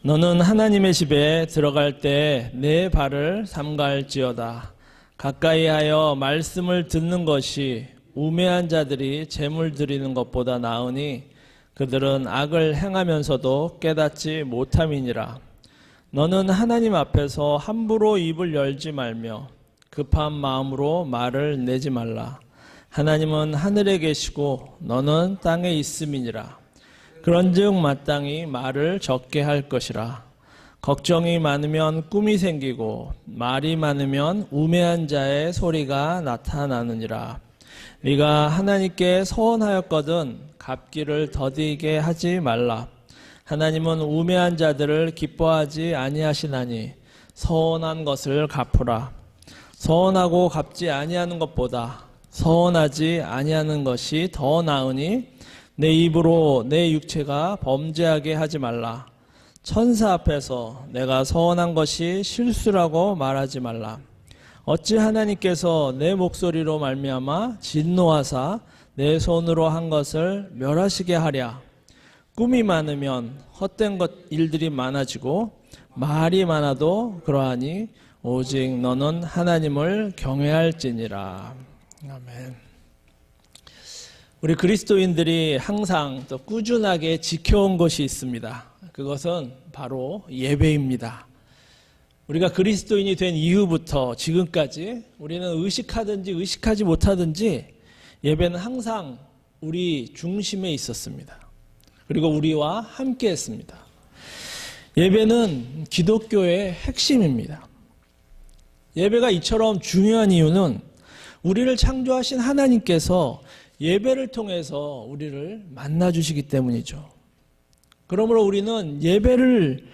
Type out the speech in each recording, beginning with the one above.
너는 하나님의 집에 들어갈 때 내 발을 삼갈지어다. 가까이 하여 말씀을 듣는 것이 우매한 자들이 재물 드리는 것보다 나으니 그들은 악을 행하면서도 깨닫지 못함이니라. 너는 하나님 앞에서 함부로 입을 열지 말며 급한 마음으로 말을 내지 말라. 하나님은 하늘에 계시고 너는 땅에 있음이니라. 그런즉 마땅히 말을 적게 할 것이라. 걱정이 많으면 꿈이 생기고 말이 많으면 우매한 자의 소리가 나타나느니라. 네가 하나님께 서원하였거든 갚기를 더디게 하지 말라. 하나님은 우매한 자들을 기뻐하지 아니하시나니 서원한 것을 갚으라. 서원하고 갚지 아니하는 것보다 서원하지 아니하는 것이 더 나으니 내 입으로 내 육체가 범죄하게 하지 말라. 천사 앞에서 내가 서원한 것이 실수라고 말하지 말라. 어찌 하나님께서 내 목소리로 말미암아 진노하사 내 손으로 한 것을 멸하시게 하랴. 꿈이 많으면 헛된 일들이 많아지고 말이 많아도 그러하니 오직 너는 하나님을 경외할지니라. 아멘. 우리 그리스도인들이 항상 또 꾸준하게 지켜온 것이 있습니다. 그것은 바로 예배입니다. 우리가 그리스도인이 된 이후부터 지금까지 우리는 의식하든지 의식하지 못하든지 예배는 항상 우리 중심에 있었습니다. 그리고 우리와 함께 했습니다. 예배는 기독교의 핵심입니다. 예배가 이처럼 중요한 이유는 우리를 창조하신 하나님께서 예배를 통해서 우리를 만나주시기 때문이죠. 그러므로 우리는 예배를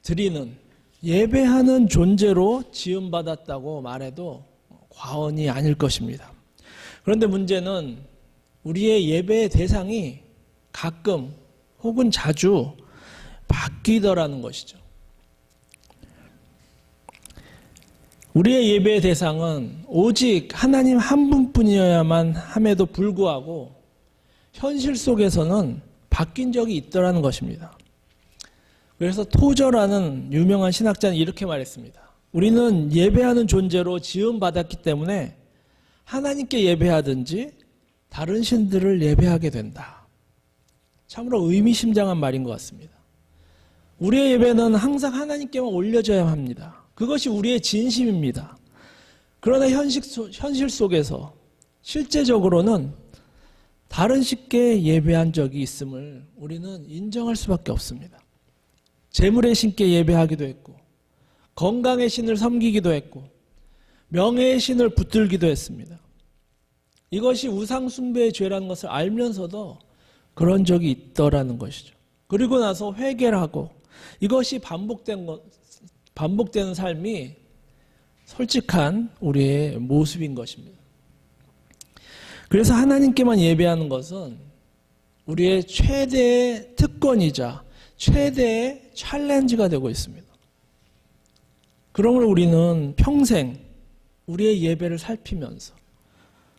드리는, 예배하는 존재로 지음받았다고 말해도 과언이 아닐 것입니다. 그런데 문제는 우리의 예배의 대상이 가끔 혹은 자주 바뀌더라는 것이죠. 우리의 예배의 대상은 오직 하나님 한 분뿐이어야만 함에도 불구하고 현실 속에서는 바뀐 적이 있더라는 것입니다. 그래서 토저라는 유명한 신학자는 이렇게 말했습니다. 우리는 예배하는 존재로 지음받았기 때문에 하나님께 예배하든지 다른 신들을 예배하게 된다. 참으로 의미심장한 말인 것 같습니다. 우리의 예배는 항상 하나님께만 올려져야 합니다. 그것이 우리의 진심입니다. 그러나 현실 속에서 실제적으로는 다른 신께 예배한 적이 있음을 우리는 인정할 수밖에 없습니다. 재물의 신께 예배하기도 했고 건강의 신을 섬기기도 했고 명예의 신을 붙들기도 했습니다. 이것이 우상 숭배의 죄라는 것을 알면서도 그런 적이 있더라는 것이죠. 그리고 나서 회개를 하고 이것이 반복되는 삶이 솔직한 우리의 모습인 것입니다. 그래서 하나님께만 예배하는 것은 우리의 최대의 특권이자 최대의 챌린지가 되고 있습니다. 그러므로 우리는 평생 우리의 예배를 살피면서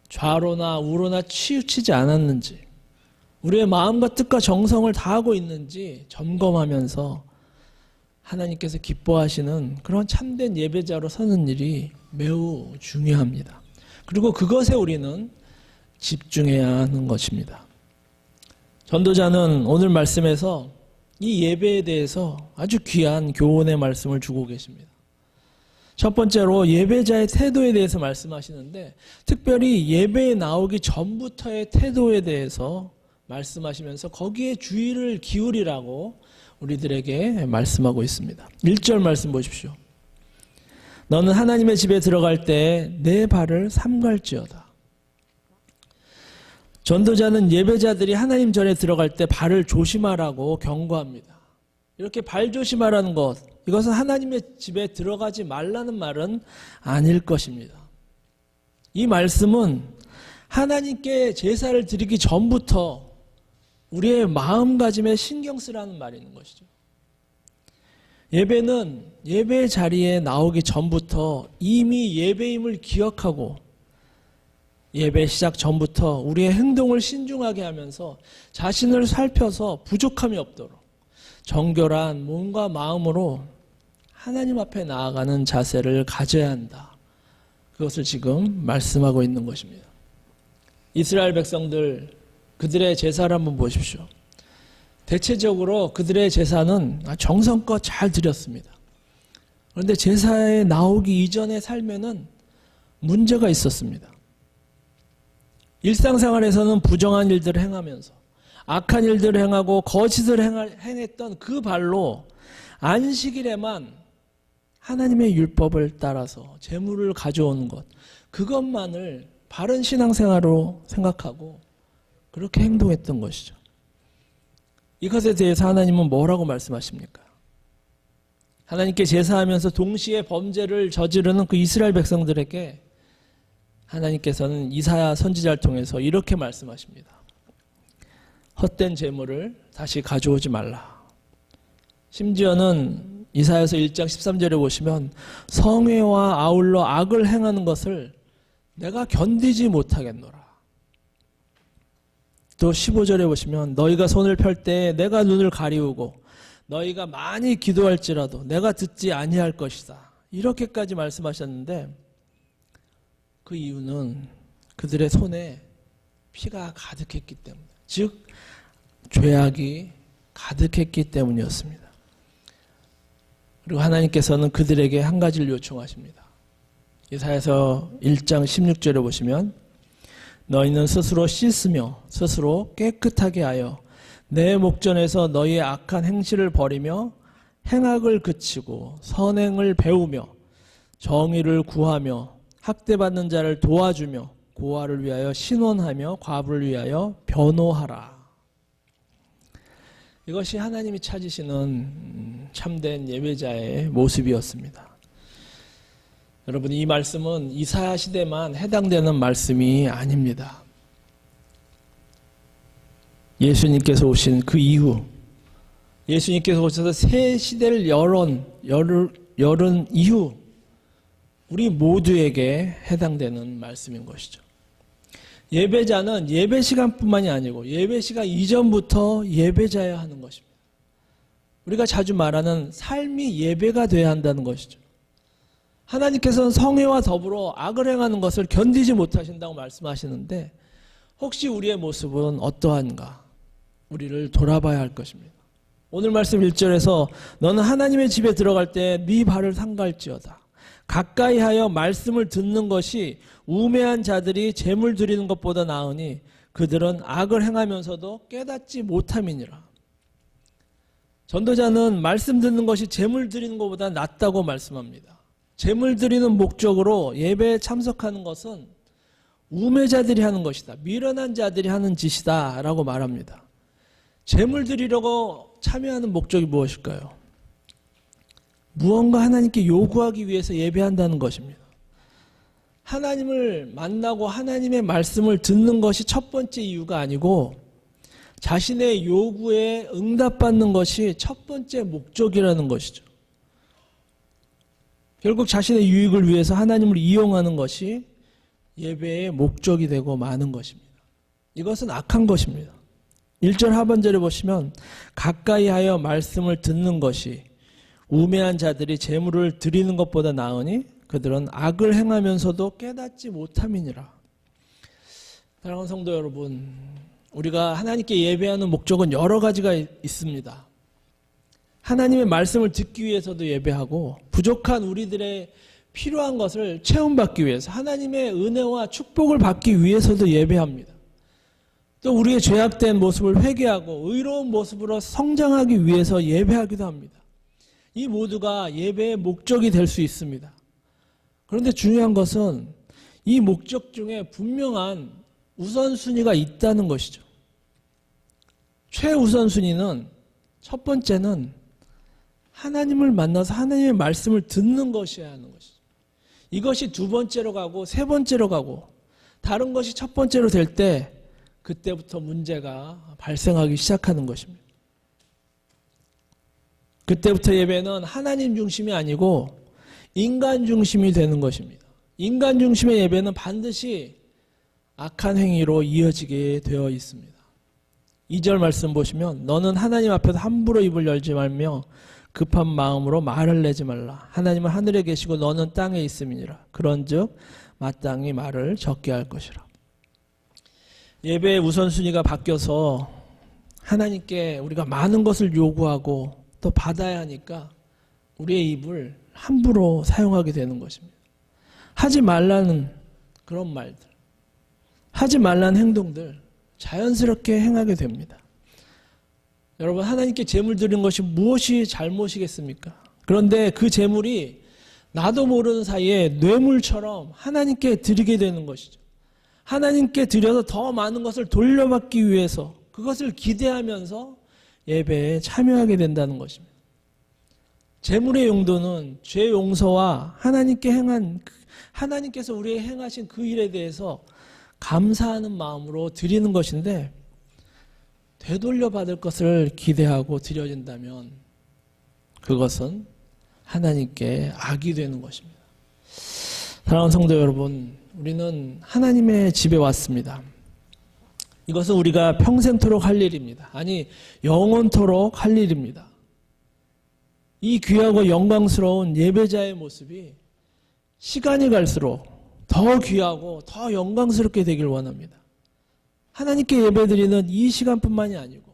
좌로나 우로나 치우치지 않았는지, 우리의 마음과 뜻과 정성을 다하고 있는지 점검하면서 하나님께서 기뻐하시는 그런 참된 예배자로 서는 일이 매우 중요합니다. 그리고 그것에 우리는 집중해야 하는 것입니다. 전도자는 오늘 말씀에서 이 예배에 대해서 아주 귀한 교훈의 말씀을 주고 계십니다. 첫 번째로 예배자의 태도에 대해서 말씀하시는데 특별히 예배에 나오기 전부터의 태도에 대해서 말씀하시면서 거기에 주의를 기울이라고 우리들에게 말씀하고 있습니다. 1절 말씀 보십시오. 너는 하나님의 집에 들어갈 때 내 발을 삼갈지어다. 전도자는 예배자들이 하나님 전에 들어갈 때 발을 조심하라고 경고합니다. 이렇게 발 조심하라는 것, 이것은 하나님의 집에 들어가지 말라는 말은 아닐 것입니다. 이 말씀은 하나님께 제사를 드리기 전부터 우리의 마음가짐에 신경 쓰라는 말이 있는 것이죠. 예배는 예배 자리에 나오기 전부터 이미 예배임을 기억하고 예배 시작 전부터 우리의 행동을 신중하게 하면서 자신을 살펴서 부족함이 없도록 정결한 몸과 마음으로 하나님 앞에 나아가는 자세를 가져야 한다. 그것을 지금 말씀하고 있는 것입니다. 이스라엘 백성들, 그들의 제사를 한번 보십시오. 대체적으로 그들의 제사는 정성껏 잘 드렸습니다. 그런데 제사에 나오기 이전의 삶에는 문제가 있었습니다. 일상생활에서는 부정한 일들을 행하면서 악한 일들을 행하고 거짓을 행했던 그 발로 안식일에만 하나님의 율법을 따라서 제물을 가져오는 것, 그것만을 바른 신앙생활로 생각하고 그렇게 행동했던 것이죠. 이것에 대해서 하나님은 뭐라고 말씀하십니까? 하나님께 제사하면서 동시에 범죄를 저지르는 그 이스라엘 백성들에게 하나님께서는 이사야 선지자를 통해서 이렇게 말씀하십니다. 헛된 제물을 다시 가져오지 말라. 심지어는 이사야서 1장 13절에 보시면 성회와 아울러 악을 행하는 것을 내가 견디지 못하겠노라. 또 15절에 보시면 너희가 손을 펼 때 내가 눈을 가리우고 너희가 많이 기도할지라도 내가 듣지 아니할 것이다. 이렇게까지 말씀하셨는데 그 이유는 그들의 손에 피가 가득했기 때문에, 즉 죄악이 가득했기 때문이었습니다. 그리고 하나님께서는 그들에게 한 가지를 요청하십니다. 이사야서 1장 16절에 보시면 너희는 스스로 씻으며 스스로 깨끗하게 하여 내 목전에서 너희의 악한 행실을 버리며 행악을 그치고 선행을 배우며 정의를 구하며 학대받는 자를 도와주며 고아를 위하여 신원하며 과부를 위하여 변호하라. 이것이 하나님이 찾으시는 참된 예배자의 모습이었습니다. 여러분, 이 말씀은 이사야 시대만 해당되는 말씀이 아닙니다. 예수님께서 오신 그 이후, 예수님께서 오셔서 새 시대를 열은 이후 우리 모두에게 해당되는 말씀인 것이죠. 예배자는 예배 시간뿐만이 아니고 예배 시간 이전부터 예배자여야 하는 것입니다. 우리가 자주 말하는 삶이 예배가 돼야 한다는 것이죠. 하나님께서는 성회와 더불어 악을 행하는 것을 견디지 못하신다고 말씀하시는데 혹시 우리의 모습은 어떠한가? 우리를 돌아봐야 할 것입니다. 오늘 말씀 1절에서 너는 하나님의 집에 들어갈 때 네 발을 삼갈지어다. 가까이 하여 말씀을 듣는 것이 우매한 자들이 재물 드리는 것보다 나으니 그들은 악을 행하면서도 깨닫지 못함이니라. 전도자는 말씀 듣는 것이 재물 드리는 것보다 낫다고 말씀합니다. 재물 드리는 목적으로 예배에 참석하는 것은 우매자들이 하는 것이다. 미련한 자들이 하는 짓이다 라고 말합니다. 재물 드리려고 참여하는 목적이 무엇일까요? 무언가 하나님께 요구하기 위해서 예배한다는 것입니다. 하나님을 만나고 하나님의 말씀을 듣는 것이 첫 번째 이유가 아니고 자신의 요구에 응답받는 것이 첫 번째 목적이라는 것이죠. 결국 자신의 유익을 위해서 하나님을 이용하는 것이 예배의 목적이 되고 마는 것입니다. 이것은 악한 것입니다. 1절 하반절에 보시면 가까이 하여 말씀을 듣는 것이 우매한 자들이 재물을 드리는 것보다 나으니 그들은 악을 행하면서도 깨닫지 못함이니라. 사랑하는 성도 여러분, 우리가 하나님께 예배하는 목적은 여러 가지가 있습니다. 하나님의 말씀을 듣기 위해서도 예배하고 부족한 우리들의 필요한 것을 체험받기 위해서 하나님의 은혜와 축복을 받기 위해서도 예배합니다. 또 우리의 죄악된 모습을 회개하고 의로운 모습으로 성장하기 위해서 예배하기도 합니다. 이 모두가 예배의 목적이 될 수 있습니다. 그런데 중요한 것은 이 목적 중에 분명한 우선순위가 있다는 것이죠. 최우선순위는 첫 번째는 하나님을 만나서 하나님의 말씀을 듣는 것이어야 하는 것이죠. 이것이 두 번째로 가고 세 번째로 가고 다른 것이 첫 번째로 될 때 그때부터 문제가 발생하기 시작하는 것입니다. 그때부터 예배는 하나님 중심이 아니고 인간 중심이 되는 것입니다. 인간 중심의 예배는 반드시 악한 행위로 이어지게 되어 있습니다. 2절 말씀 보시면 너는 하나님 앞에서 함부로 입을 열지 말며 급한 마음으로 말을 내지 말라. 하나님은 하늘에 계시고 너는 땅에 있음이니라. 그런즉 마땅히 말을 적게 할 것이라. 예배의 우선순위가 바뀌어서 하나님께 우리가 많은 것을 요구하고 또 받아야 하니까 우리의 입을 함부로 사용하게 되는 것입니다. 하지 말라는 그런 말들, 하지 말라는 행동들 자연스럽게 행하게 됩니다. 여러분, 하나님께 제물 드리는 것이 무엇이 잘못이겠습니까? 그런데 그 제물이 나도 모르는 사이에 뇌물처럼 하나님께 드리게 되는 것이죠. 하나님께 드려서 더 많은 것을 돌려받기 위해서 그것을 기대하면서 예배에 참여하게 된다는 것입니다. 제물의 용도는 죄 용서와 하나님께서 우리에게 행하신 그 일에 대해서 감사하는 마음으로 드리는 것인데, 되돌려 받을 것을 기대하고 드려진다면 그것은 하나님께 악이 되는 것입니다. 사랑하는 성도 여러분, 우리는 하나님의 집에 왔습니다. 이것은 우리가 평생토록 할 일입니다. 아니, 영원토록 할 일입니다. 이 귀하고 영광스러운 예배자의 모습이 시간이 갈수록 더 귀하고 더 영광스럽게 되길 원합니다. 하나님께 예배드리는 이 시간뿐만이 아니고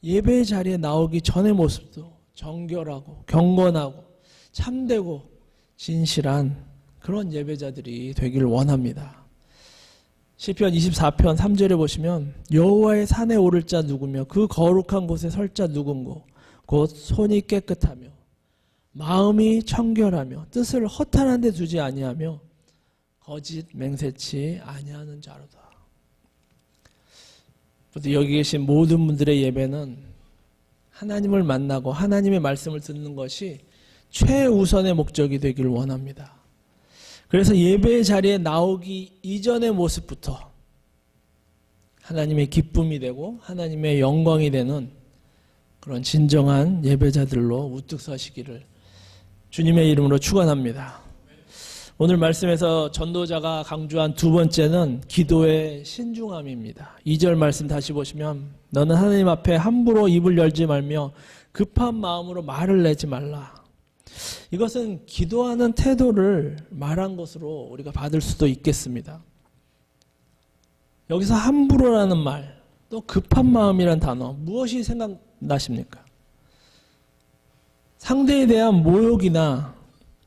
예배의 자리에 나오기 전의 모습도 정결하고 경건하고 참되고 진실한 그런 예배자들이 되길 원합니다. 시편 24편 3절에 보시면 여호와의 산에 오를 자 누구며 그 거룩한 곳에 설 자 누군고 곧 손이 깨끗하며 마음이 청결하며 뜻을 허탄한 데 두지 아니하며 거짓 맹세치 아니하는 자로다. 여기 계신 모든 분들의 예배는 하나님을 만나고 하나님의 말씀을 듣는 것이 최우선의 목적이 되길 원합니다. 그래서 예배의 자리에 나오기 이전의 모습부터 하나님의 기쁨이 되고 하나님의 영광이 되는 그런 진정한 예배자들로 우뚝 서시기를 주님의 이름으로 축원합니다. 오늘 말씀에서 전도자가 강조한 두 번째는 기도의 신중함입니다. 2절 말씀 다시 보시면 너는 하나님 앞에 함부로 입을 열지 말며 급한 마음으로 말을 내지 말라. 이것은 기도하는 태도를 말한 것으로 우리가 받을 수도 있겠습니다. 여기서 함부로라는 말, 또 급한 마음이란 단어, 무엇이 생각나십니까? 상대에 대한 모욕이나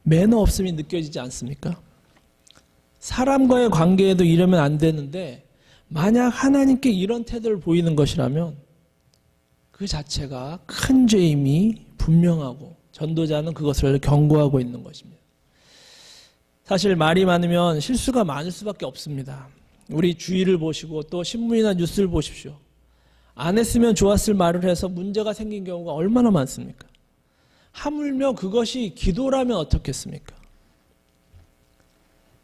매너 없음이 느껴지지 않습니까? 사람과의 관계에도 이러면 안 되는데 만약 하나님께 이런 태도를 보이는 것이라면 그 자체가 큰 죄임이 분명하고 전도자는 그것을 경고하고 있는 것입니다. 사실 말이 많으면 실수가 많을 수밖에 없습니다. 우리 주위를 보시고 또 신문이나 뉴스를 보십시오. 안 했으면 좋았을 말을 해서 문제가 생긴 경우가 얼마나 많습니까? 하물며 그것이 기도라면 어떻겠습니까?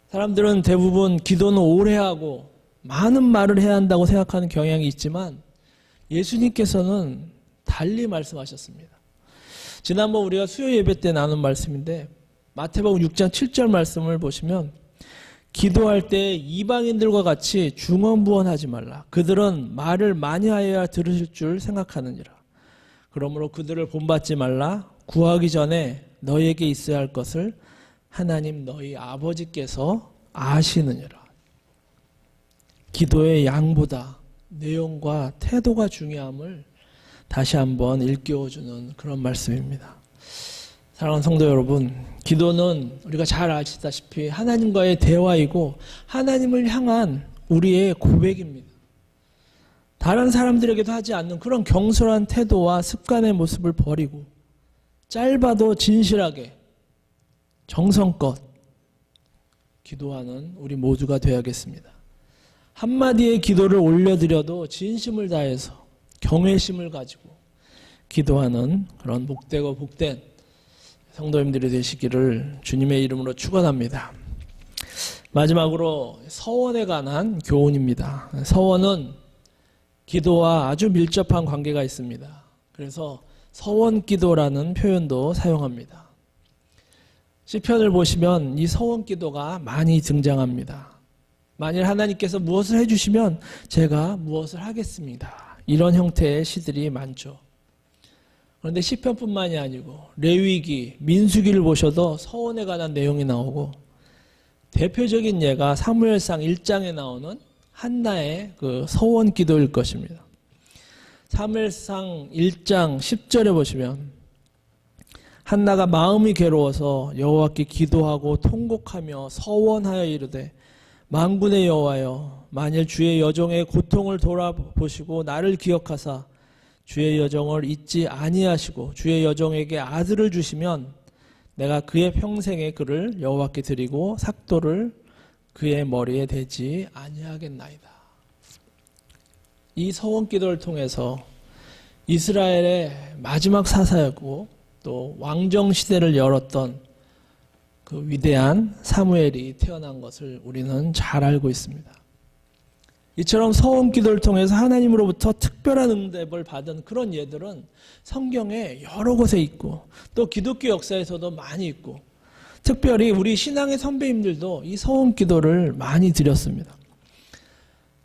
사람들은 대부분 기도는 오래 하고 많은 말을 해야 한다고 생각하는 경향이 있지만 예수님께서는 달리 말씀하셨습니다. 지난번 우리가 수요 예배 때 나눈 말씀인데 마태복음 6장 7절 말씀을 보시면 기도할 때 이방인들과 같이 중언부언하지 말라. 그들은 말을 많이 하여야 들으실 줄 생각하느니라. 그러므로 그들을 본받지 말라. 구하기 전에 너희에게 있어야 할 것을 하나님 너희 아버지께서 아시느니라. 기도의 양보다 내용과 태도가 중요함을 다시 한번 일깨워주는 그런 말씀입니다. 사랑하는 성도 여러분, 기도는 우리가 잘 아시다시피 하나님과의 대화이고 하나님을 향한 우리의 고백입니다. 다른 사람들에게도 하지 않는 그런 경솔한 태도와 습관의 모습을 버리고 짧아도 진실하게 정성껏 기도하는 우리 모두가 되어야겠습니다. 한마디의 기도를 올려드려도 진심을 다해서 경외심을 가지고 기도하는 그런 복되고 복된 성도님들이 되시기를 주님의 이름으로 축원합니다. 마지막으로 서원에 관한 교훈입니다. 서원은 기도와 아주 밀접한 관계가 있습니다. 그래서 서원기도라는 표현도 사용합니다. 시편을 보시면 이 서원기도가 많이 등장합니다. 만일 하나님께서 무엇을 해주시면 제가 무엇을 하겠습니다. 이런 형태의 시들이 많죠. 그런데 시편뿐만이 아니고 레위기, 민수기를 보셔도 서원에 관한 내용이 나오고, 대표적인 예가 사무엘상 1장에 나오는 한나의 그 서원 기도일 것입니다. 사무엘상 1장 10절에 보시면 한나가 마음이 괴로워서 여호와께 기도하고 통곡하며 서원하여 이르되, 만군의 여호와여, 만일 주의 여종의 고통을 돌아보시고 나를 기억하사 주의 여종을 잊지 아니하시고 주의 여종에게 아들을 주시면 내가 그의 평생의 그를 여호와께 드리고 삭도를 그의 머리에 대지 아니하겠나이다. 이 서원 기도를 통해서 이스라엘의 마지막 사사였고 또 왕정 시대를 열었던 그 위대한 사무엘이 태어난 것을 우리는 잘 알고 있습니다. 이처럼 서원 기도를 통해서 하나님으로부터 특별한 응답을 받은 그런 예들은 성경에 여러 곳에 있고 또 기독교 역사에서도 많이 있고, 특별히 우리 신앙의 선배님들도 이 서원 기도를 많이 드렸습니다.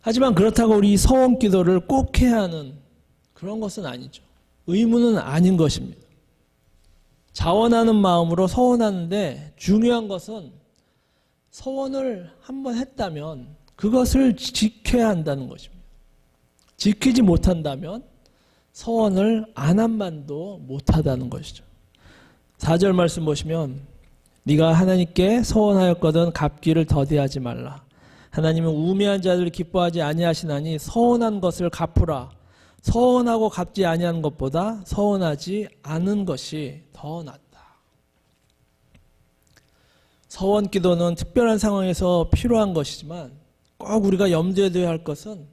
하지만 그렇다고 우리 이 서원 기도를 꼭 해야 하는 그런 것은 아니죠. 의무는 아닌 것입니다. 자원하는 마음으로 서원하는데 중요한 것은 서원을 한번 했다면 그것을 지켜야 한다는 것입니다. 지키지 못한다면 서원을 안 한 만도 못하다는 것이죠. 4절 말씀 보시면 네가 하나님께 서원하였거든 갚기를 더디하지 말라. 하나님은 우매한 자들을 기뻐하지 아니하시나니 서원한 것을 갚으라. 서원하고 갚지 아니하는 것보다 서원하지 않은 것이 더 낫다. 서원 기도는 특별한 상황에서 필요한 것이지만 꼭 우리가 염두에 둬야 할 것은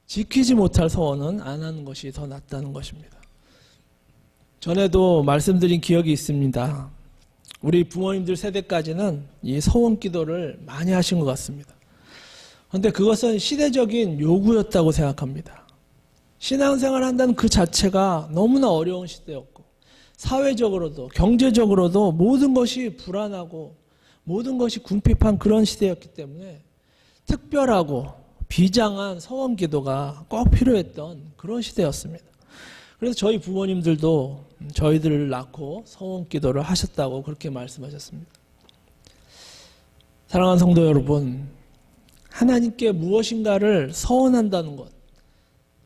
지키지 못할 서원은 안 하는 것이 더 낫다는 것입니다. 전에도 말씀드린 기억이 있습니다. 우리 부모님들 세대까지는 이 서원 기도를 많이 하신 것 같습니다. 그런데 그것은 시대적인 요구였다고 생각합니다. 신앙생활을 한다는 그 자체가 너무나 어려운 시대였고, 사회적으로도 경제적으로도 모든 것이 불안하고 모든 것이 궁핍한 그런 시대였기 때문에 특별하고 비장한 서원 기도가 꼭 필요했던 그런 시대였습니다. 그래서 저희 부모님들도 저희들을 낳고 서원 기도를 하셨다고 그렇게 말씀하셨습니다. 사랑하는 성도 여러분, 하나님께 무엇인가를 서원한다는 것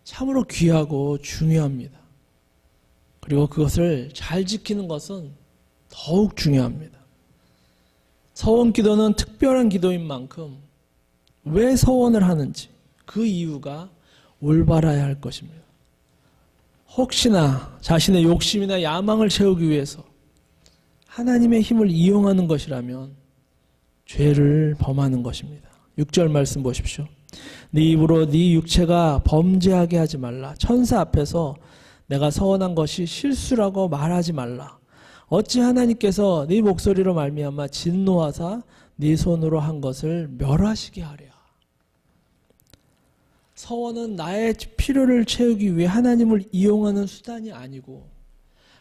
참으로 귀하고 중요합니다. 그리고 그것을 잘 지키는 것은 더욱 중요합니다. 서원 기도는 특별한 기도인 만큼 왜 서원을 하는지 그 이유가 올바라야 할 것입니다. 혹시나 자신의 욕심이나 야망을 채우기 위해서 하나님의 힘을 이용하는 것이라면 죄를 범하는 것입니다. 6절 말씀 보십시오. 네 입으로 네 육체가 범죄하게 하지 말라. 천사 앞에서 내가 서원한 것이 실수라고 말하지 말라. 어찌 하나님께서 네 목소리로 말미암아 진노하사 네 손으로 한 것을 멸하시게 하랴. 서원은 나의 필요를 채우기 위해 하나님을 이용하는 수단이 아니고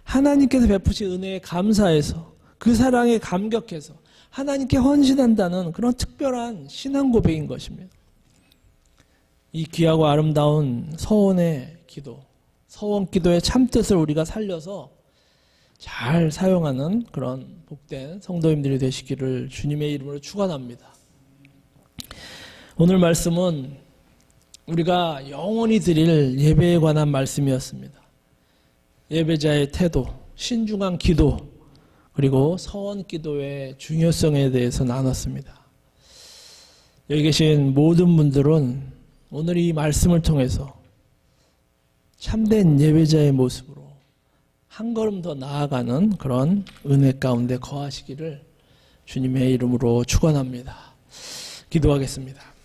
하나님께서 베푸신 은혜에 감사해서 그 사랑에 감격해서 하나님께 헌신한다는 그런 특별한 신앙 고백인 것입니다. 이 귀하고 아름다운 서원의 기도, 서원 기도의 참뜻을 우리가 살려서 잘 사용하는 그런 복된 성도님들이 되시기를 주님의 이름으로 축원합니다. 오늘 말씀은 우리가 영원히 드릴 예배에 관한 말씀이었습니다. 예배자의 태도, 신중한 기도, 그리고 서원 기도의 중요성에 대해서 나눴습니다. 여기 계신 모든 분들은 오늘 이 말씀을 통해서 참된 예배자의 모습으로 한 걸음 더 나아가는 그런 은혜 가운데 거하시기를 주님의 이름으로 축원합니다. 기도하겠습니다.